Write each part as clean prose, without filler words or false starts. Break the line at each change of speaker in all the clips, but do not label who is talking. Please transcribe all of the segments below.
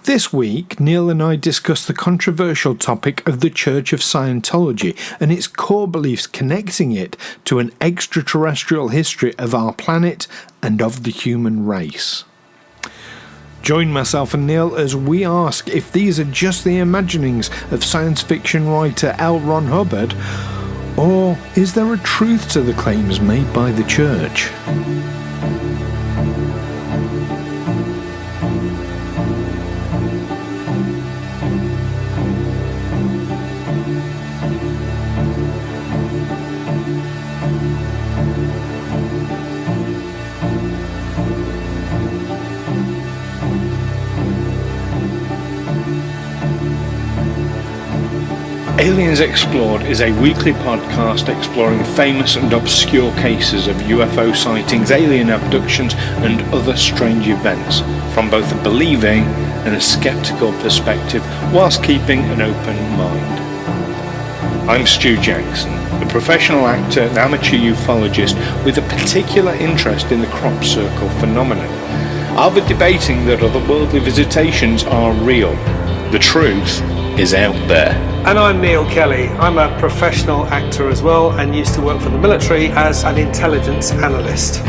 This week, Neil and I discuss the controversial topic of the Church of Scientology and its core beliefs connecting it to an extraterrestrial history of our planet and of the human race. Join myself and Neil as we ask if these are just the imaginings of science fiction writer L. Ron Hubbard, or is there a truth to the claims made by the Church?
Aliens Explored is a weekly podcast exploring famous and obscure cases of UFO sightings, alien abductions and other strange events from both a believing and a skeptical perspective whilst keeping an open mind. I'm Stu Jackson, a professional actor and amateur ufologist with a particular interest in the crop circle phenomenon. I'll be debating that otherworldly visitations are real. The truth is out there.
And I'm Neil Kelly. I'm a professional actor as well and used to work for the military as an intelligence analyst.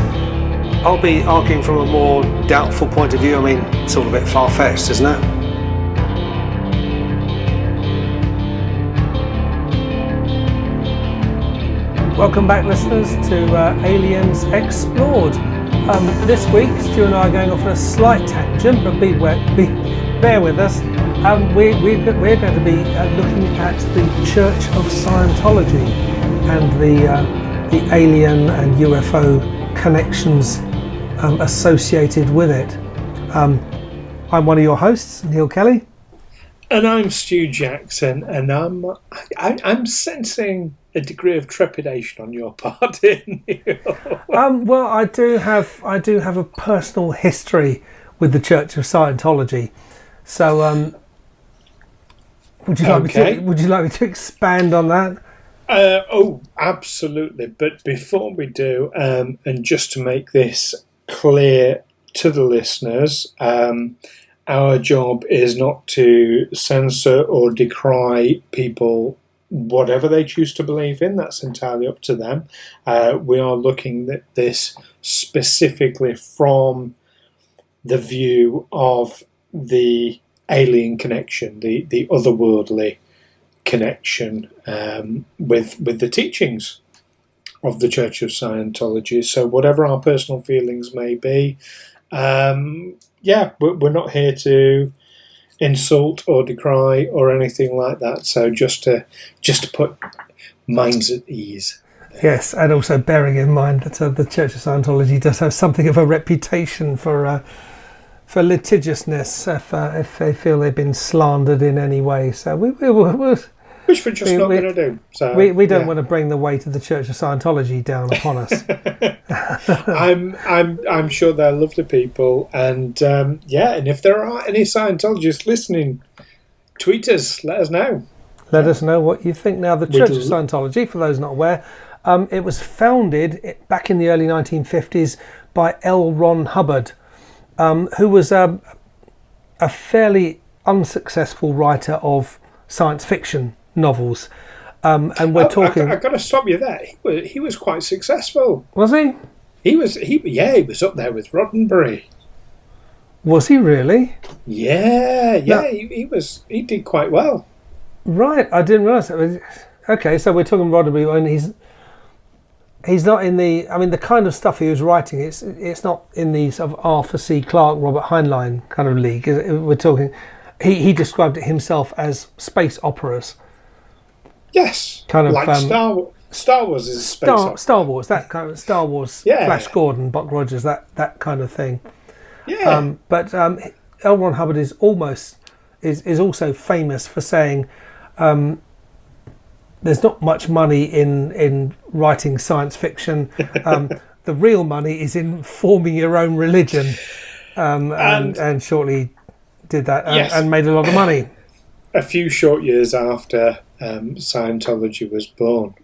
I'll be arguing from a more doubtful point of view. I mean, it's all a bit far-fetched, isn't it? Welcome back, listeners, to Aliens Explored. This week, Stu and I are going off on a slight tangent, but bear with us. We're going to be looking at the Church of Scientology and the alien and UFO connections associated with it. I'm one of your hosts, Neil Kelly.
And I'm Stu Jackson, and I'm sensing a degree of trepidation on your part, Neil.
Well, I do have a personal history with the Church of Scientology. So, would you like me to expand on that?
Oh, absolutely. But before we do, and just to make this clear to the listeners, our job is not to censor or decry people, whatever they choose to believe in. That's entirely up to them. We are looking at this specifically from the view of the alien connection, the otherworldly connection with the teachings of the Church of Scientology. So whatever our personal feelings may be, we're not here to insult or decry or anything like that. So just to put minds at ease.
Yes, and also bearing in mind that the Church of Scientology does have something of a reputation for litigiousness if they feel they've been slandered in any way. So
which we're just not going to do. So
we don't want to bring the weight of the Church of Scientology down upon us.
I'm sure they're lovely people, and and if there are any Scientologists listening, tweet us. Let us know.
Let us know what you think. Now, the Church of Scientology, for those not aware, it was founded back in the early 1950s by L. Ron Hubbard, who was a fairly unsuccessful writer of science fiction novels. And we're talking...
I've got to stop you there. He was quite successful.
Was he?
He was up there with Roddenberry.
Was he really?
Yeah. No. He did quite well.
Right, I didn't realise that. Okay, so we're talking Roddenberry, and he's not in the... I mean, the kind of stuff he was writing, it's not in the sort of Arthur C. Clarke, Robert Heinlein kind of league. We're talking... He described it himself as space operas.
Yes,
kind of
like Star Wars is space opera.
Star Wars, that kind of Star Wars.
Yeah.
Flash Gordon, Buck Rogers, that kind of thing.
Yeah.
But L. Ron Hubbard is also famous for saying there's not much money in writing science fiction. The real money is in forming your own religion, and shortly did that and made a lot of money.
A few short years after Scientology was born.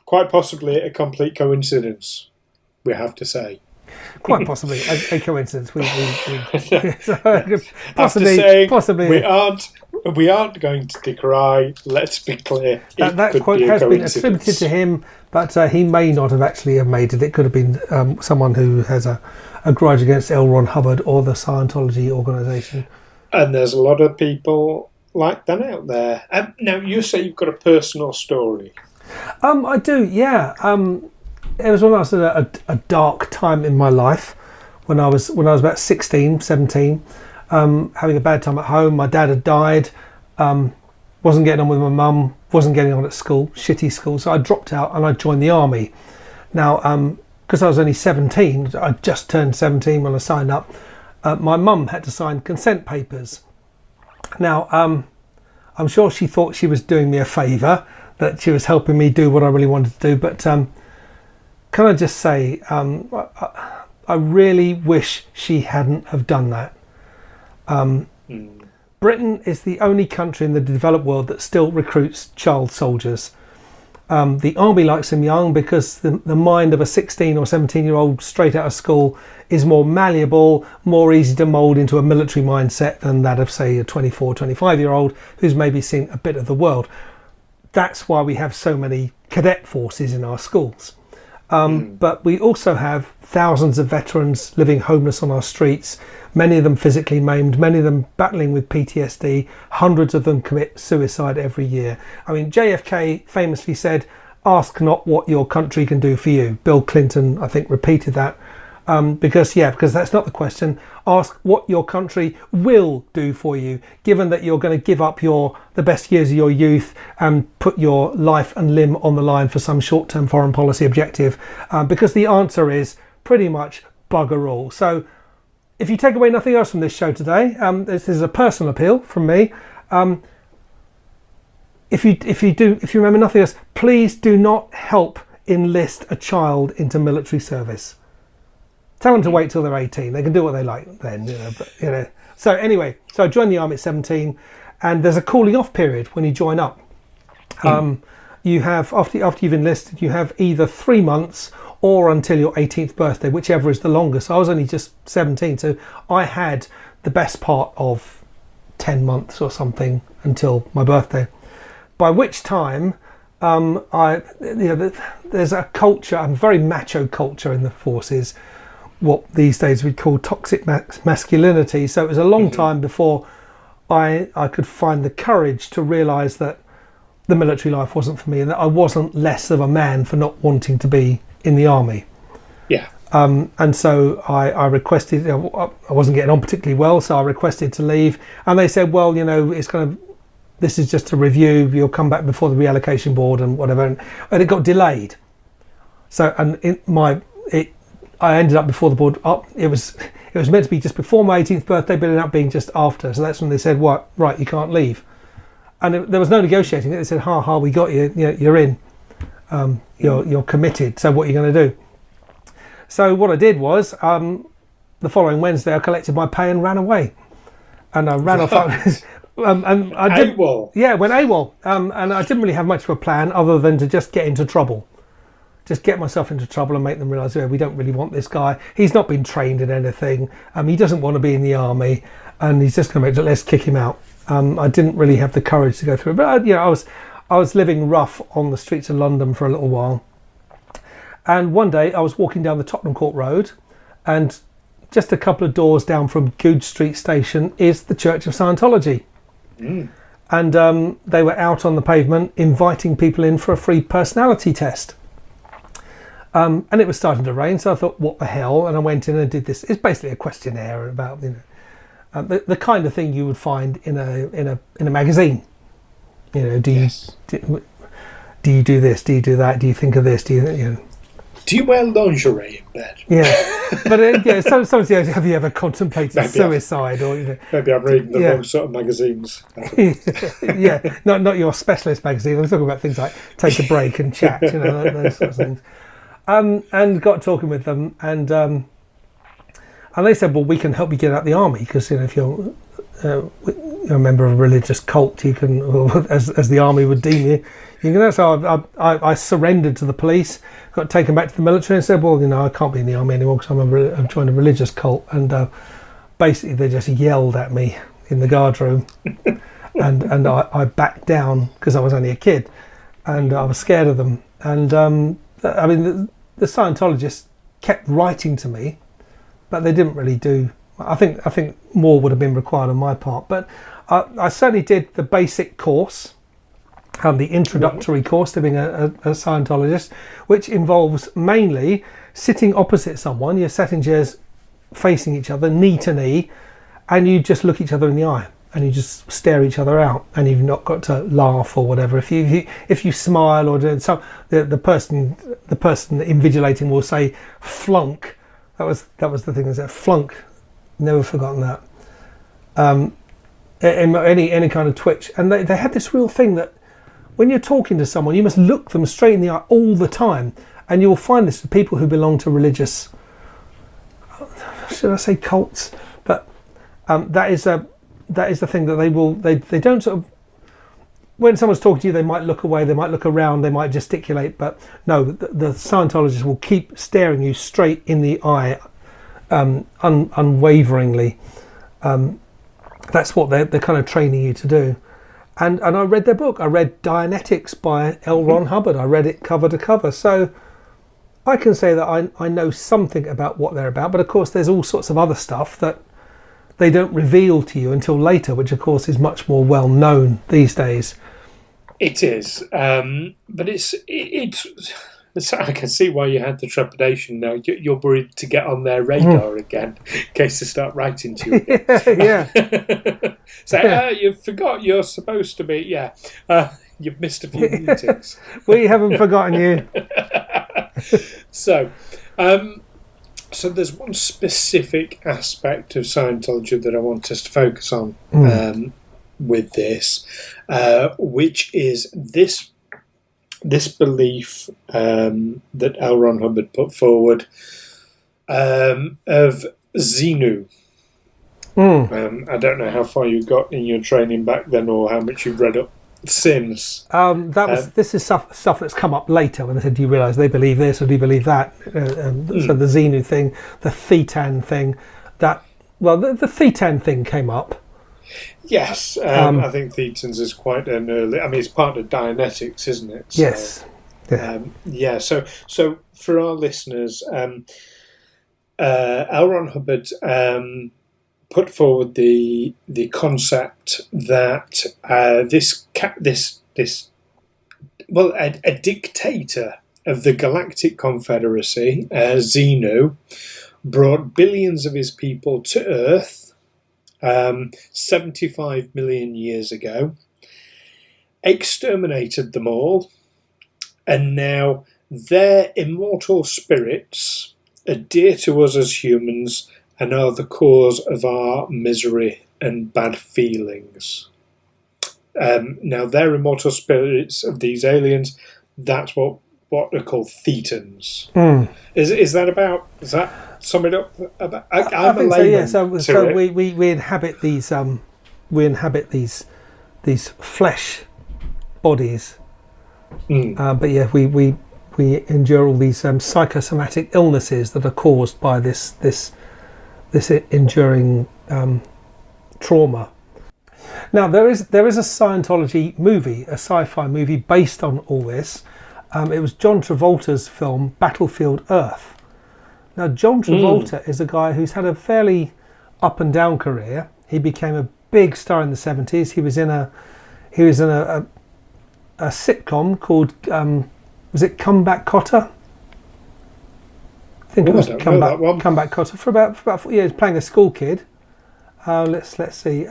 Quite possibly a complete coincidence, we have to say.
quite possibly a coincidence. Possibly.
We aren't going to decry. Let's be clear.
That quote has been attributed to him, but he may not have actually have made it. It could have been someone who has a grudge against L. Ron Hubbard or the Scientology organisation. And
there's a lot of people like that out there. Now, you say you've got a personal story.
I do, yeah. It was when I was at a dark time in my life, when I was about 16, 17, having a bad time at home. My dad had died, wasn't getting on with my mum, wasn't getting on at school, shitty school, so I dropped out and I joined the army. Now, because I was only 17, I just turned 17 when I signed up, my mum had to sign consent papers. Now, I'm sure she thought she was doing me a favour, that she was helping me do what I really wanted to do, but can I just say, I really wish she hadn't have done that. Britain is the only country in the developed world that still recruits child soldiers. The army likes them young because the mind of a 16 or 17 year old straight out of school is more malleable, more easy to mould into a military mindset than that of, say, a 24, 25 year old who's maybe seen a bit of the world. That's why we have so many cadet forces in our schools. But we also have thousands of veterans living homeless on our streets, many of them physically maimed, many of them battling with PTSD, hundreds of them commit suicide every year. I mean, JFK famously said, "Ask not what your country can do for you." Bill Clinton, I think, repeated that. Because that's not the question. Ask what your country will do for you, given that you're going to give up the best years of your youth and put your life and limb on the line for some short-term foreign policy objective, because the answer is pretty much bugger all. So if you take away nothing else from this show today, this is a personal appeal from me. If you remember nothing else, please do not help enlist a child into military service. Tell them to wait till they're 18. They can do what they like then, So anyway, so I joined the army at 17, and there's a cooling off period when you join up. You have, after you've enlisted, you have either 3 months or until your 18th birthday, whichever is the longest. I was only just 17, so I had the best part of 10 months or something until my birthday. By which time, there's a culture, a very macho culture in the forces, what these days we'd call toxic masculinity. So it was a long time before I could find the courage to realise that the military life wasn't for me, and that I wasn't less of a man for not wanting to be in the army.
Yeah.
And so I requested, I wasn't getting on particularly well, so I requested to leave, and they said, well, this is just a review, you'll come back before the reallocation board and whatever, and it got delayed. So, I ended up before the board. It was meant to be just before my 18th birthday, but it ended up being just after. So that's when they said, right, you can't leave. And there was no negotiating. They said, ha, we got you. You're in. You're committed. So what are you going to do? So what I did was, the following Wednesday, I collected my pay and ran away. And I ran off. And I did.
AWOL.
Yeah, went AWOL. And I didn't really have much of a plan other than to just get into trouble. Just get myself into trouble and make them realise, we don't really want this guy. He's not been trained in anything. He doesn't want to be in the army, and he's just going to let's kick him out. I didn't really have the courage to go through it, but I was living rough on the streets of London for a little while. And one day I was walking down the Tottenham Court Road, and just a couple of doors down from Goodge Street Station is the Church of Scientology. And they were out on the pavement inviting people in for a free personality test. And it was starting to rain, so I thought, what the hell? And I went in and did this. It's basically a questionnaire about the kind of thing you would find in a magazine. Do you do this? Do you do that? Do you think of this? Do
you wear lingerie in bed?
Yeah, but sometimes have you ever contemplated suicide?
Maybe I'm reading the wrong sort of magazines.
Yeah, not your specialist magazine. I'm talking about things like Take a Break and Chat, those sorts of things. And got talking with them, and they said, well, we can help you get out of the army, because if you're you're a member of a religious cult, you can, as the army would deem you, you can. So I surrendered to the police, got taken back to the military, and said, well, I can't be in the army anymore because I'm joined a religious cult. And basically, they just yelled at me in the guard room, and I backed down because I was only a kid, and I was scared of them. And the Scientologists kept writing to me, but they didn't really do. I think more would have been required on my part, but I certainly did the basic course, the introductory course to being a Scientologist, which involves mainly sitting opposite someone. You're sat in chairs facing each other, knee to knee, and you just look each other in the eye, and you just stare each other out, and you've not got to laugh or whatever. If you smile or do so, the person invigilating will say flunk. That was the thing. They said flunk. Never forgotten that. Any kind of twitch, and they had this real thing that when you're talking to someone, you must look them straight in the eye all the time, and you'll find this with people who belong to religious, should I say cults? But that is the thing that they don't sort of. When someone's talking to you, they might look away, they might look around, they might gesticulate, but no, the Scientologists will keep staring you straight in the eye. Unwaveringly. That's what they're kind of training you to do. And I read their book. I read Dianetics by L. Ron Hubbard. I read it cover to cover. So I can say that I know something about what they're about. But of course, there's all sorts of other stuff that they don't reveal to you until later, which of course is much more well known these days.
It is, but it's. I can see why you had the trepidation now. You're worried to get on their radar again in case they start writing to you.
Yeah.
So you forgot you're supposed to be. Yeah, you've missed a few meetings.
We haven't forgotten you.
So there's one specific aspect of Scientology that I want us to focus on with this, which is this belief that L. Ron Hubbard put forward of Xenu. I don't know how far you got in your training back then, or how much you've read up since.
This is stuff that's come up later when they said, "Do you realise they believe this or do you believe that?" So the Xenu thing, the Thetan thing, the Thetan thing came up.
Yes, I think Thetans is quite an early. I mean, it's part of Dianetics, isn't it? So,
yes.
Yeah. So for our listeners, L. Ron Hubbard put forward the concept that a dictator of the Galactic Confederacy, Xenu, brought billions of his people to Earth 75 million years ago, exterminated them all, and now their immortal spirits are dear to us as humans and are the cause of our misery and bad feelings. Now, their immortal spirits of these aliens, that's what are called Thetans. Is that sum it up? About,
I think so. Yeah. So we inhabit these these flesh bodies, but yeah, we endure all these psychosomatic illnesses that are caused by this enduring trauma. Now there is a Scientology movie, a sci-fi movie based on all this. It was John Travolta's film Battlefield Earth. Now John Travolta is a guy who's had a fairly up and down career. He became a big star in the 70s. He was in a sitcom called was it Comeback Cotter? I think it was Comeback Cotter for about 4 years, playing a school kid. Let's see.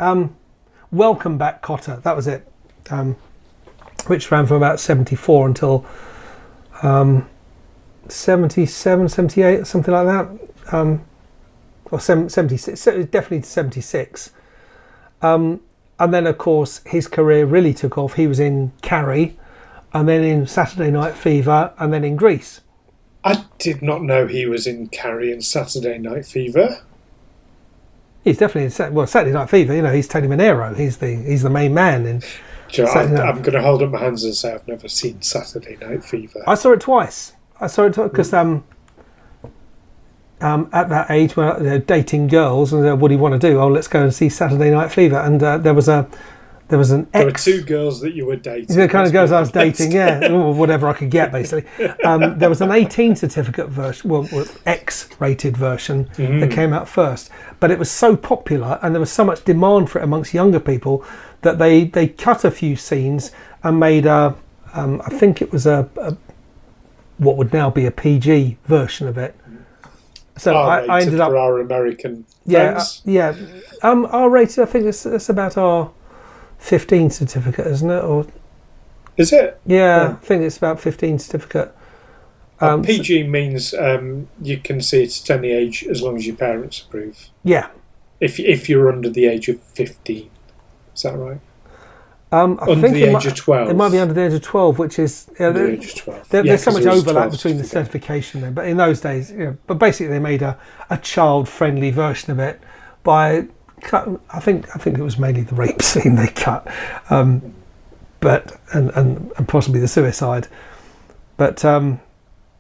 Welcome Back Cotter. That was it. Which ran from about 74 until 77, 78, something like that. Or 76, definitely 76. And then, of course, his career really took off. He was in Carrie, and then in Saturday Night Fever, and then in Grease.
I did not know he was in Carrie and Saturday Night Fever.
He's definitely Saturday Night Fever. You know, he's Tony Manero. He's the main man in.
I'm going to hold up my hands and say I've never seen Saturday Night Fever.
I saw it twice. Because at that age when they're dating girls and what do you want to do? Oh, let's go and see Saturday Night Fever. And there were
two girls that you were dating.
The kind of girls I was dating, yeah, or whatever I could get, basically. There was an 18 certificate version, X-rated version that came out first, but it was so popular and there was so much demand for it amongst younger people that they cut a few scenes and made I think it was a what would now be a PG version of it. So I ended up
for our American
friends. R-rated. I think it's about our 15 certificate, isn't it? Or
is it?
Yeah, I think it's about 15 certificate.
PG means you can see it's at any age as long as your parents approve.
Yeah.
If you're under the age of 15, is that right?
Under
the age of 12.
It might be under the age of 12, which is
the age of 12.
There's so much overlap between the certification there. But in those days, but basically they made a child-friendly version of it by I think it was mainly the rape scene they cut, but and possibly the suicide, but anyway,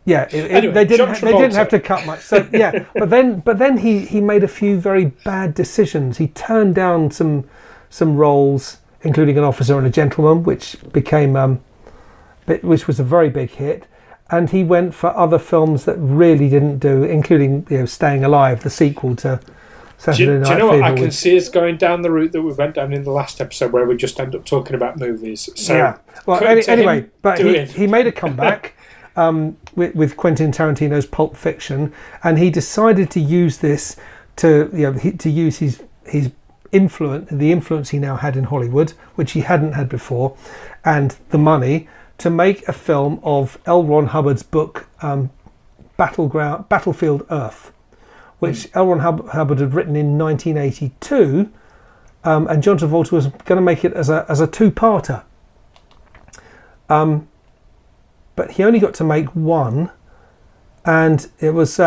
they didn't have to cut much. So yeah, but then he made a few very bad decisions. He turned down some roles, including An Officer and a Gentleman, which was a very big hit, and he went for other films that really didn't do, including Staying Alive, the sequel to Saturday Night Fever. Do you know what?
I can see us going down the route that we went down in the last episode, where we just end up talking about movies. So
yeah. Well, anyway, but he made a comeback with Quentin Tarantino's Pulp Fiction, and he decided to use this to use his influence, the influence he now had in Hollywood, which he hadn't had before, and the money to make a film of L. Ron Hubbard's book Battlefield Earth, which L. Ron Hubbard had written in 1982, and John Travolta was going to make it as a two-parter. But he only got to make one, and it was.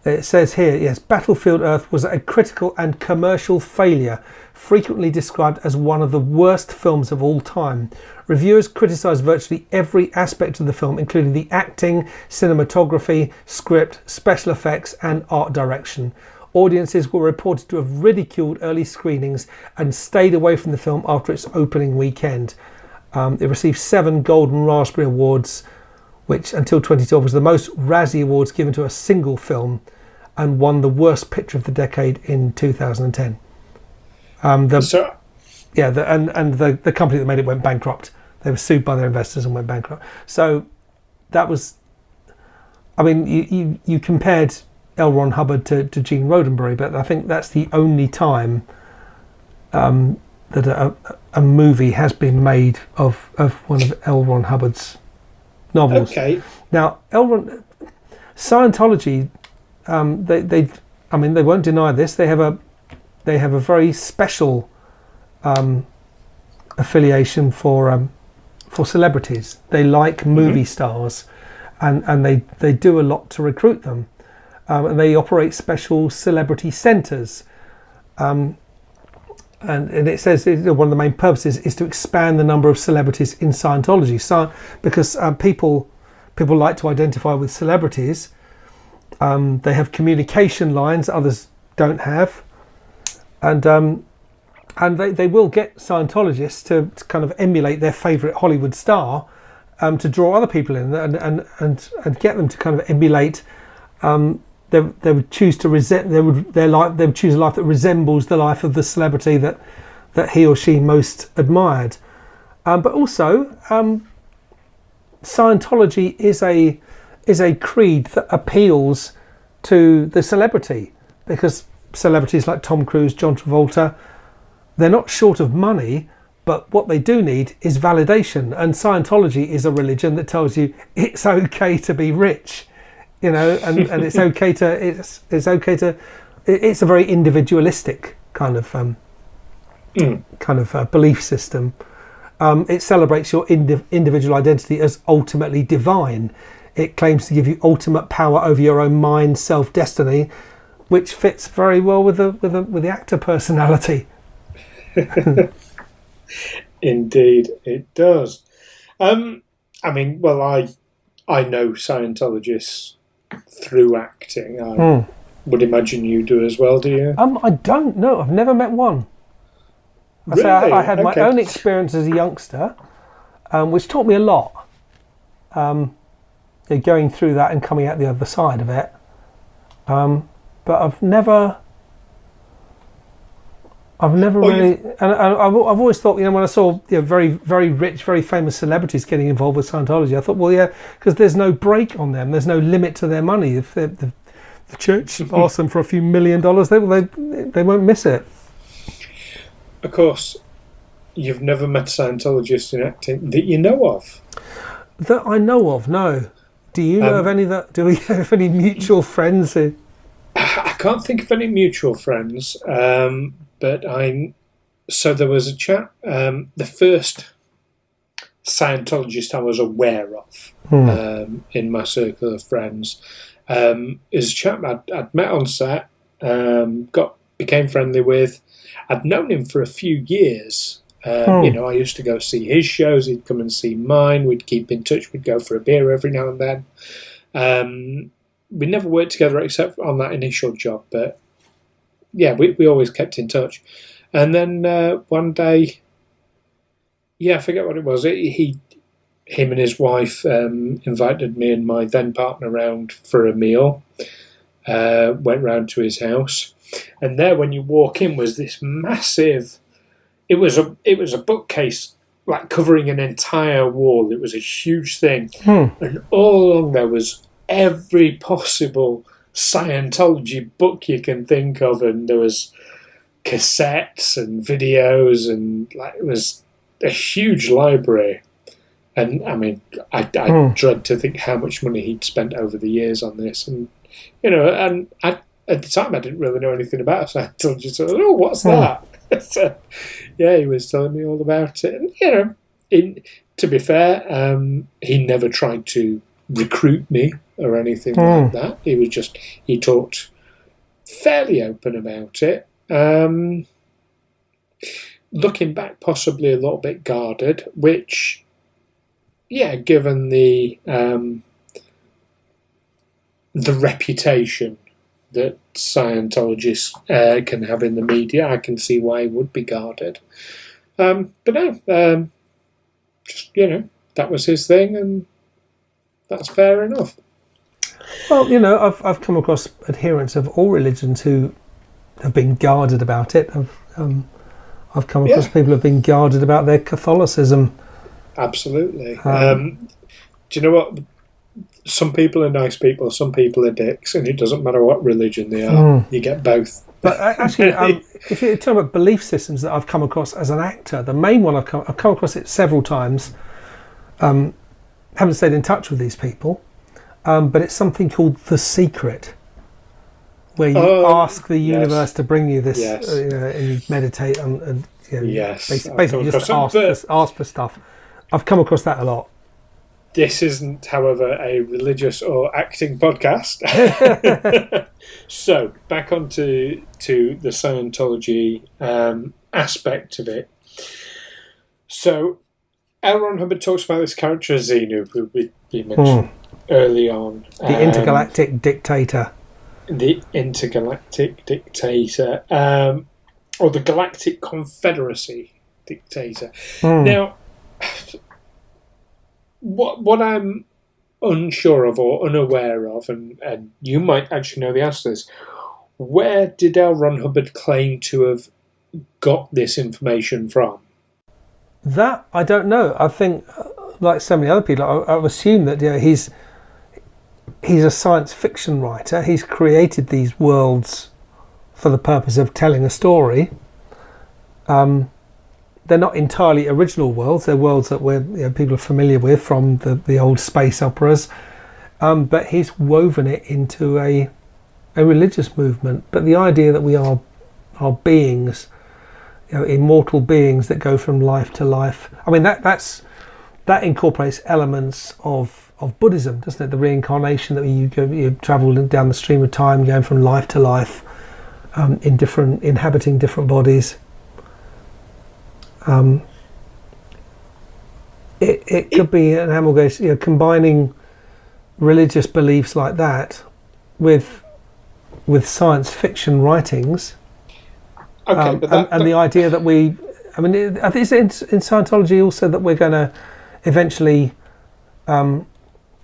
It says here, yes, Battlefield Earth was a critical and commercial failure, frequently described as one of the worst films of all time. Reviewers criticised virtually every aspect of the film, including the acting, cinematography, script, special effects, and art direction. Audiences were reported to have ridiculed early screenings and stayed away from the film after its opening weekend. It received 7 Golden Raspberry Awards, which until 2012 was the most Razzie Awards given to a single film, and won the worst picture of the decade in 2010. The company that made it went bankrupt. They were sued by their investors and went bankrupt. So that was, I mean, you compared L. Ron Hubbard to Gene Roddenberry, but I think that's the only time that a movie has been made of one of L. Ron Hubbard's novels.
Okay.
Now, Scientology, they won't deny this. They have a very special affiliation for celebrities. They like movie stars, and they do a lot to recruit them, and they operate special celebrity centres. And it says one of the main purposes is to expand the number of celebrities in Scientology. So, because people like to identify with celebrities, they have communication lines others don't have, and they will get Scientologists to kind of emulate their favourite Hollywood star, to draw other people in and get them to kind of emulate. They would choose to they would choose a life that resembles the life of the celebrity that he or she most admired. But also, Scientology is a creed that appeals to the celebrity, because celebrities like Tom Cruise, John Travolta, they're not short of money, but what they do need is validation. And Scientology is a religion that tells you it's okay to be rich. And it's okay to it's a very individualistic kind of belief system. It celebrates your individual identity as ultimately divine. It claims to give you ultimate power over your own mind, self-destiny, which fits very well with the actor personality.
Indeed, it does. I mean, well, I know Scientologists through acting. I would imagine you do as well, do you?
I don't know. I've never met one.
Really?
I had my
Okay.
own experience as a youngster, which taught me a lot. Going through that and coming out the other side of it. But I've never really, and I've always thought, when I saw very, very rich, very famous celebrities getting involved with Scientology, I thought, well, yeah, because there's no break on them, there's no limit to their money. If the church asks them for a few $1 million, they won't miss it.
Of course, you've never met a Scientologist in acting that you know of.
That I know of, no. Do you know of any do we have any mutual friends who?
I can't think of any mutual friends, but so there was a chap, the first Scientologist I was aware of in my circle of friends is a chap I'd met on set, became friendly with. I'd known him for a few years. I used to go see his shows, he'd come and see mine, we'd keep in touch, we'd go for a beer every now and then. We never worked together except on that initial job, but yeah, we always kept in touch. And then one day, I forget what it was, him and his wife invited me and my then partner round for a meal, went round to his house, and there when you walk in was this massive, it was a bookcase like covering an entire wall. It was a huge thing, and all along there was every possible Scientology book you can think of, and there was cassettes and videos, and it was a huge library. And I mean, I dread to think how much money he'd spent over the years on this, and at the time I didn't really know anything about Scientology, so what's that? So, yeah, he was telling me all about it, and to be fair, he never tried to recruit me or anything like that. He talked fairly open about it. Looking back, possibly a little bit guarded, which, given the reputation that Scientologists can have in the media, I can see why he would be guarded. But no, just, that was his thing, and that's fair enough.
Well, I've come across adherents of all religions who have been guarded about it. I've come across people who have been guarded about their Catholicism.
Absolutely. Do you know what? Some people are nice people, some people are dicks, and it doesn't matter what religion they are. You get both. But
actually, if you're talking about belief systems that I've come across as an actor, the main one I've come across it several times. Haven't stayed in touch with these people, but it's something called The Secret, where you ask the universe to bring you this, and you meditate and basically just ask for stuff. I've come across that a lot.
This isn't, however, a religious or acting podcast. So, back onto the Scientology aspect of it. So, L. Ron Hubbard talks about this character Xenu, who we mentioned early on.
The intergalactic dictator.
The intergalactic dictator. Or the Galactic Confederacy dictator. Now, what I'm unsure of or unaware of, and you might actually know the answer to this, where did L. Ron Hubbard claim to have got this information from?
That I don't know. I think, like so many other people, I assume that he's a science fiction writer. He's created these worlds for the purpose of telling a story. They're not entirely original worlds. They're worlds that people are familiar with from the old space operas. But he's woven it into a religious movement. But the idea that we are beings, immortal beings that go from life to life. I mean, that incorporates elements of Buddhism, doesn't it? The reincarnation, that you travel down the stream of time, going from life to life, inhabiting different bodies. It could be an amalgamation, combining religious beliefs like that with science fiction writings.
Okay, but
the idea that I think it's in Scientology also that we're going to eventually,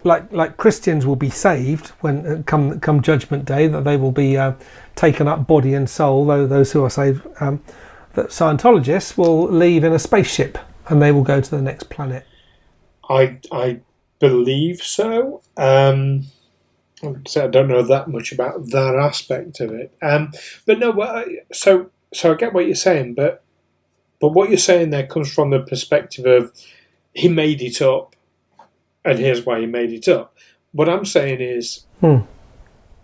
like Christians will be saved when come Judgment Day, that they will be taken up body and soul. Those who are saved, that Scientologists will leave in a spaceship and they will go to the next planet.
I believe so. I don't know that much about that aspect of it. But no, so I get what you're saying, but what you're saying there comes from the perspective of he made it up, and here's why he made it up. What I'm saying is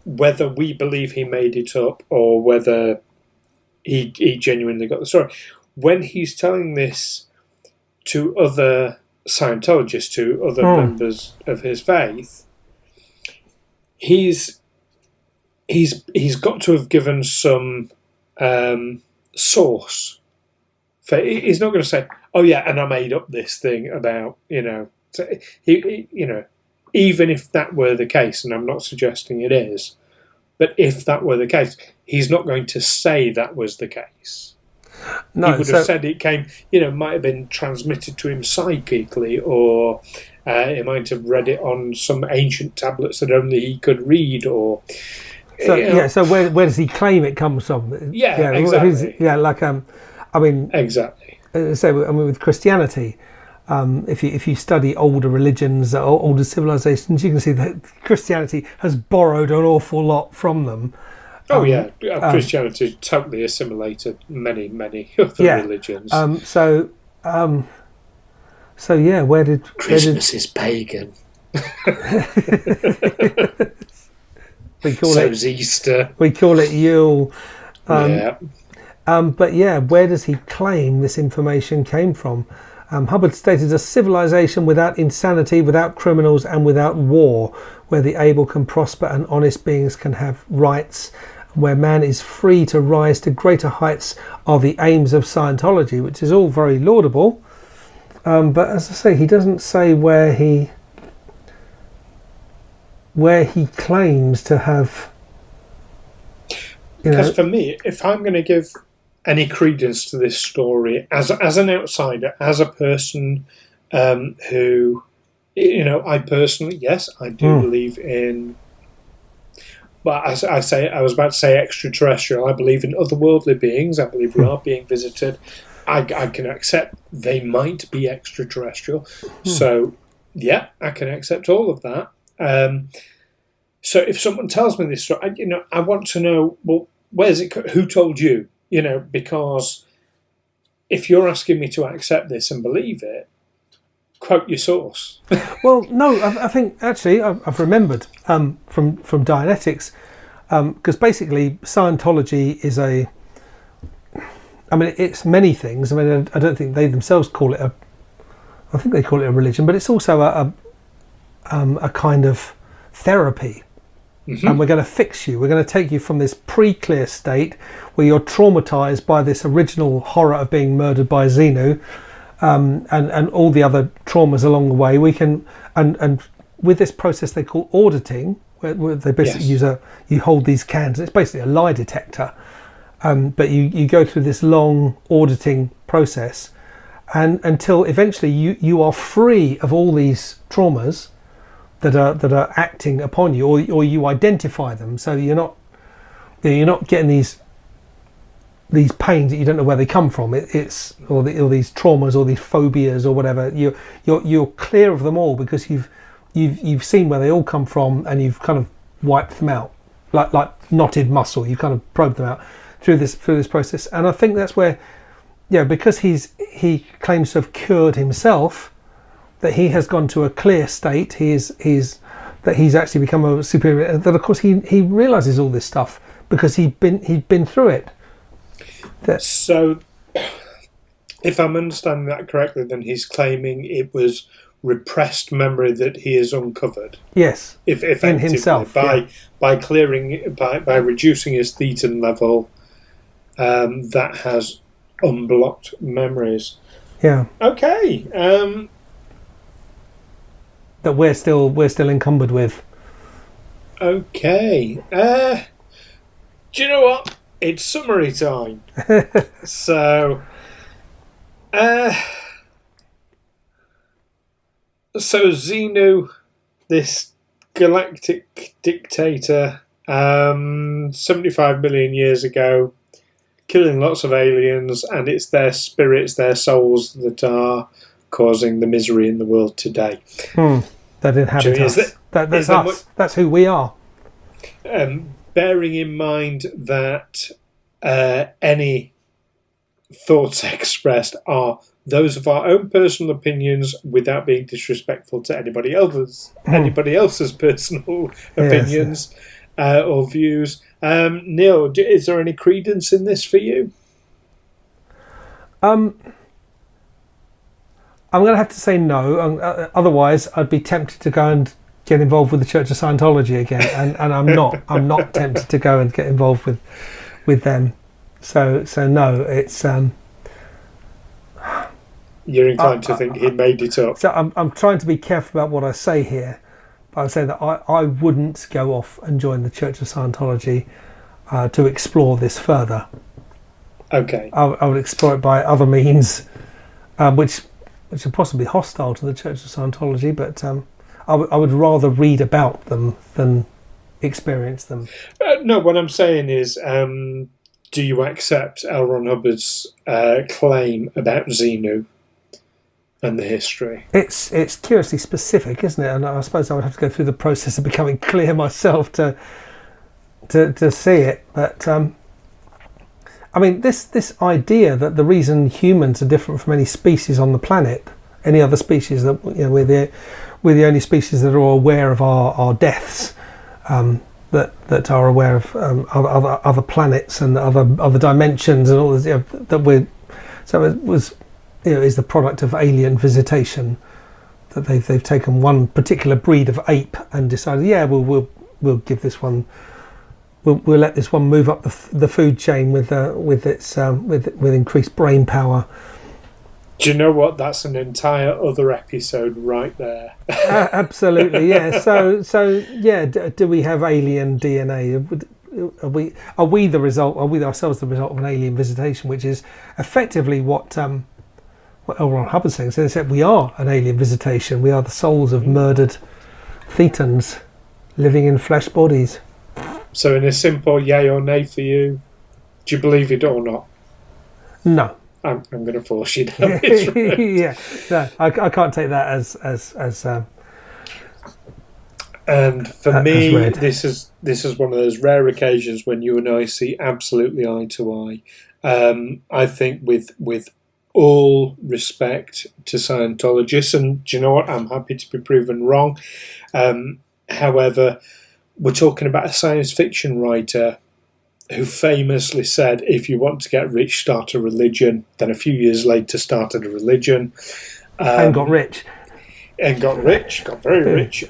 whether we believe he made it up or whether he genuinely got the story. When he's telling this to other Scientologists, to other members of his faith, he's got to have given some source. He's not going to say, "Oh yeah, and I made up this thing about," So even if that were the case, and I'm not suggesting it is, but if that were the case, he's not going to say that was the case.
No,
he would have said it came, might have been transmitted to him psychically, or he might have read it on some ancient tablets that only he could read, or.
So where does he claim it comes from?
Yeah, exactly.
Exactly. So with Christianity, if you study older religions, older civilizations, you can see that Christianity has borrowed an awful lot from them. Christianity
totally assimilated many other religions.
Where did
Christmas is pagan?
We call
So's Easter.
We call it Yule.
Yeah.
Where does he claim this information came from? Hubbard stated a civilization without insanity, without criminals, and without war, where the able can prosper and honest beings can have rights, where man is free to rise to greater heights, are the aims of Scientology, which is all very laudable. But as I say, he doesn't say where he claims to have.
Because for me, if I'm going to give any credence to this story, as an outsider, as a person who, I personally, yes, I do believe in. But as I was about to say extraterrestrial. I believe in otherworldly beings. I believe we are being visited. I can accept they might be extraterrestrial. So, yeah, I can accept all of that. So if someone tells me this story, I want to know, well, where's it? Who told you? Because if you're asking me to accept this and believe it, quote your source.
Well, no, I think actually I've remembered from Dianetics, because basically Scientology is it's many things. I don't think they themselves call it I think they call it a religion, but it's also a kind of therapy. Mm-hmm. And we're going to fix you. We're going to take you from this pre-clear state where you're traumatized by this original horror of being murdered by Xenu, and all the other traumas along the way. We can, and with this process they call auditing, where they basically use you hold these cans. It's basically a lie detector, but you go through this long auditing process, and until eventually you are free of all these traumas that are acting upon you, or you identify them, so you're not getting these pains that you don't know where they come from. It's or these traumas or these phobias or whatever. You're clear of them all because you've seen where they all come from, and you've kind of wiped them out like knotted muscle. You kind of probed them out through this process, and I think that's where, because he claims to have cured himself, that he has gone to a clear state. He's actually become a superior. That of course he realizes all this stuff because he'd been through it.
So, if I'm understanding that correctly, then he's claiming it was repressed memory that he has uncovered.
Yes,
If
in himself,
by clearing by reducing his thetan level, that has unblocked memories.
Yeah.
Okay.
That we're still encumbered with.
Okay. Do you know what? It's summary time. So Xenu, this galactic dictator, 75 million years ago, killing lots of aliens, and it's their spirits, their souls that are causing the misery in the world today.
That inhabit us. That's us. That's who we are.
Bearing in mind that any thoughts expressed are those of our own personal opinions without being disrespectful to anybody else's personal opinions or views. Neil, is there any credence in this for you?
I'm going to have to say no. Otherwise, I'd be tempted to go and get involved with the Church of Scientology again, and I'm not. I'm not tempted to go and get involved with them. So no, it's.
You're inclined to think he made it up.
So I'm trying to be careful about what I say here. But I would say that I wouldn't go off and join the Church of Scientology to explore this further.
Okay.
I would explore it by other means, which are possibly hostile to the Church of Scientology, but I would rather read about them than experience them.
No, what I'm saying is, do you accept L. Ron Hubbard's claim about Xenu and the history?
It's curiously specific, isn't it? And I suppose I would have to go through the process of becoming clear myself to see it. But I mean, this idea that the reason humans are different from any species on the planet, any other species, that we're the only species that are aware of our deaths, that are aware of other planets and other dimensions and all this, that we're, so it was, is the product of alien visitation, that they've taken one particular breed of ape and decided, we'll give this one. We'll let this one move up the food chain with increased brain power.
Do you know what? That's an entire other episode right there.
Absolutely, yeah. So yeah. Do we have alien DNA? Are we the result? Are we ourselves the result of an alien visitation? Which is effectively what L. Ron Hubbard's saying. So they said we are an alien visitation. We are the souls of murdered thetans living in flesh bodies.
So in a simple yay or nay for you, do you believe it or not?
No.
I'm going to force you down this road.
Yeah, no, I can't take that as
and for me,
read.
this is one of those rare occasions when you and I see absolutely eye to eye. I think with all respect to Scientologists, and do you know what? I'm happy to be proven wrong. However, we're talking about a science fiction writer who famously said, if you want to get rich, start a religion. Then a few years later started a religion.
And got rich.
Got very rich.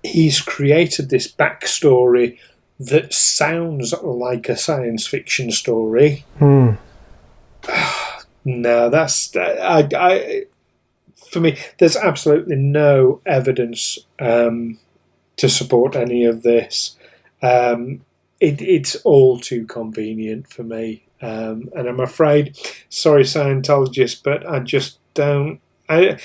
He's created this backstory that sounds like a science fiction story. No, that's... for me, there's absolutely no evidence to support any of this. It's all too convenient for me, and I'm afraid, sorry Scientologists, but I just don't. Like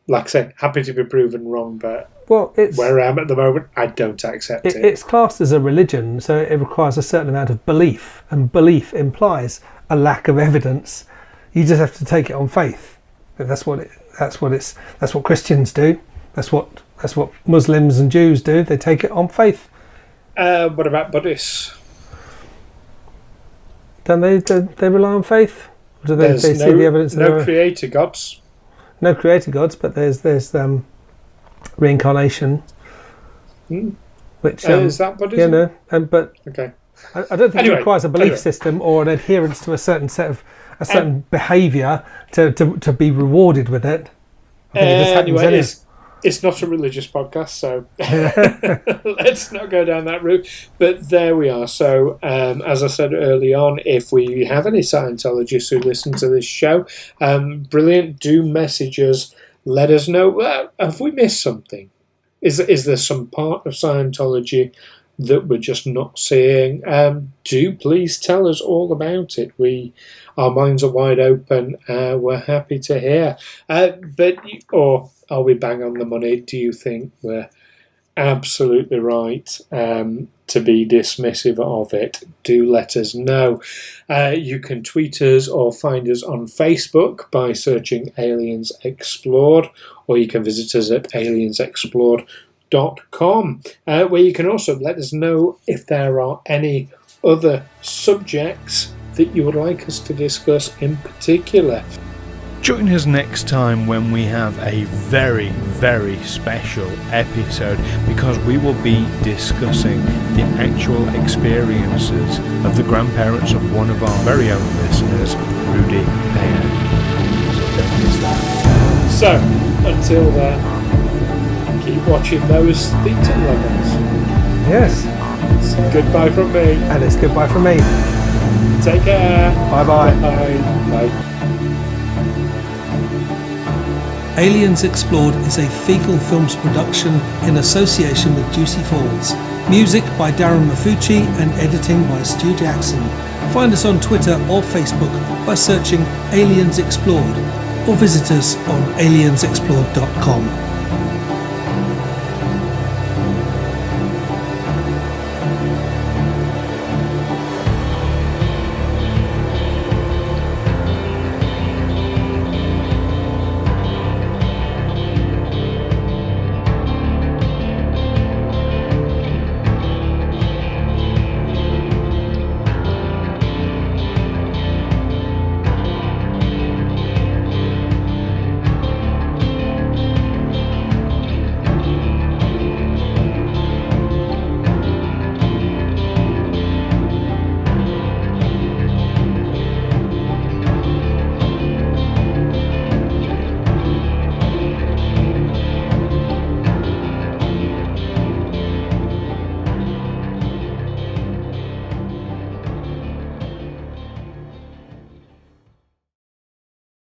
I said, happy to be proven wrong, but where I am at the moment, I don't accept it.
It's classed as a religion, so it requires a certain amount of belief, and belief implies a lack of evidence. You just have to take it on faith. That's what Christians do. That's what Muslims and Jews do. They take it on faith.
What about Buddhists?
Don't they rely on faith? Or do they see the evidence?
No creator gods.
No creator gods, but there's reincarnation. Which
is that Buddhism?
But
okay.
I don't think it requires a belief system or an adherence to a certain behaviour to be rewarded with it. think it just happens,
Anyway,
isn't
it's not a religious podcast, so let's not go down that route. But there we are. So, as I said early on, if we have any Scientologists who listen to this show, brilliant, do message us. Let us know, have we missed something? Is there some part of Scientology that we're just not seeing? Do please tell us all about it. Our minds are wide open. We're happy to hear. Or are we bang on the money? Do you think we're absolutely right to be dismissive of it? Do let us know. You can tweet us or find us on Facebook by searching Aliens Explored, or you can visit us at aliensexplored.com, where you can also let us know if there are any other subjects that you would like us to discuss in particular.
Join us next time when we have a very, very special episode, because we will be discussing the actual experiences of the grandparents of one of our very own listeners, Rudy Payan.
So, until then, keep watching those theta levels.
Yes.
It's goodbye from me.
And it's goodbye from me.
Take care.
Bye-bye.
Bye.
Aliens Explored is a Fecal Films production in association with Juicy Falls. Music by Darren Mafucci and editing by Stu Jackson. Find us on Twitter or Facebook by searching Aliens Explored, or visit us on aliensexplored.com.